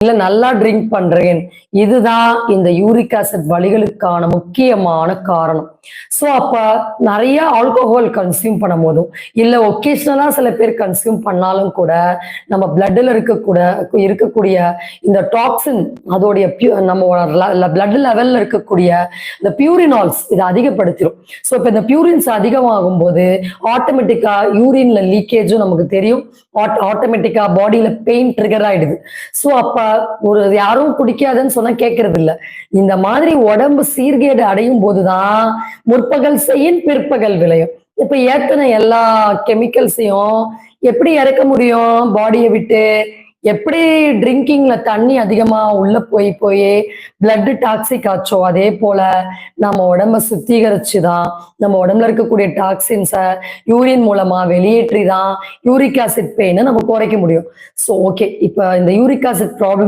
இல்ல நல்லா ட்ரிங்க் பண்றேன். இதுதான் இந்த யூரிக் ஆசிட் வலிகளுக்கான முக்கியமான காரணம். ஸோ அப்ப நிறைய ஆல்கோஹால் கன்சியூம் பண்ணும் போதும், இல்ல ஒகேஷனலா சில பேர் கன்சியூம் பண்ணாலும் கூட, நம்ம பிளட்ல இருக்கக்கூடிய இந்த டாக்ஸின் அதோடைய நம்ம பிளட் லெவல்ல இருக்கக்கூடிய இந்த பியூரினால்ஸ் இதை அதிகப்படுத்திடும். ஸோ இப்ப இந்த பியூரின்ஸ் அதிகமாகும் போது ஆட்டோமேட்டிக்கா யூரின்ல லீக்கேஜும் நமக்கு தெரியும். ஆட்டோமேட்டிக்கா பாடியில பெயின் ட்ரிகர் ஆயிடுது. ஸோ அப்ப யாரும் குடிக்காதுன்னு சொன்னா கேட்கறது இல்ல. இந்த மாதிரி உடம்பு சீர்கேடு அடையும் போதுதான் முற்பகல் செய்யின் பிற்பகல் விளையும். இப்ப ஏத்தனை எல்லா கெமிக்கல்ஸையும் எப்படி இறக்க முடியும் பாடியை விட்டு? எப்படி ட்ரிங்கிங்ல தண்ணி அதிகமா உள்ள போய் பிளட் டாக்ஸிக் ஆச்சோ, அதே போல நம்ம உடம்ப சுத்திகரிச்சுதான் நம்ம உடம்புல இருக்கக்கூடிய டாக்ஸின்ஸை யூரின் மூலமா வெளியேற்றி தான் யூரிக் ஆசிட் பெயினை நம்ம குறைக்க முடியும். ஸோ ஓகே, இப்ப இந்த யூரிக் ஆசிட் ப்ராப்ளம்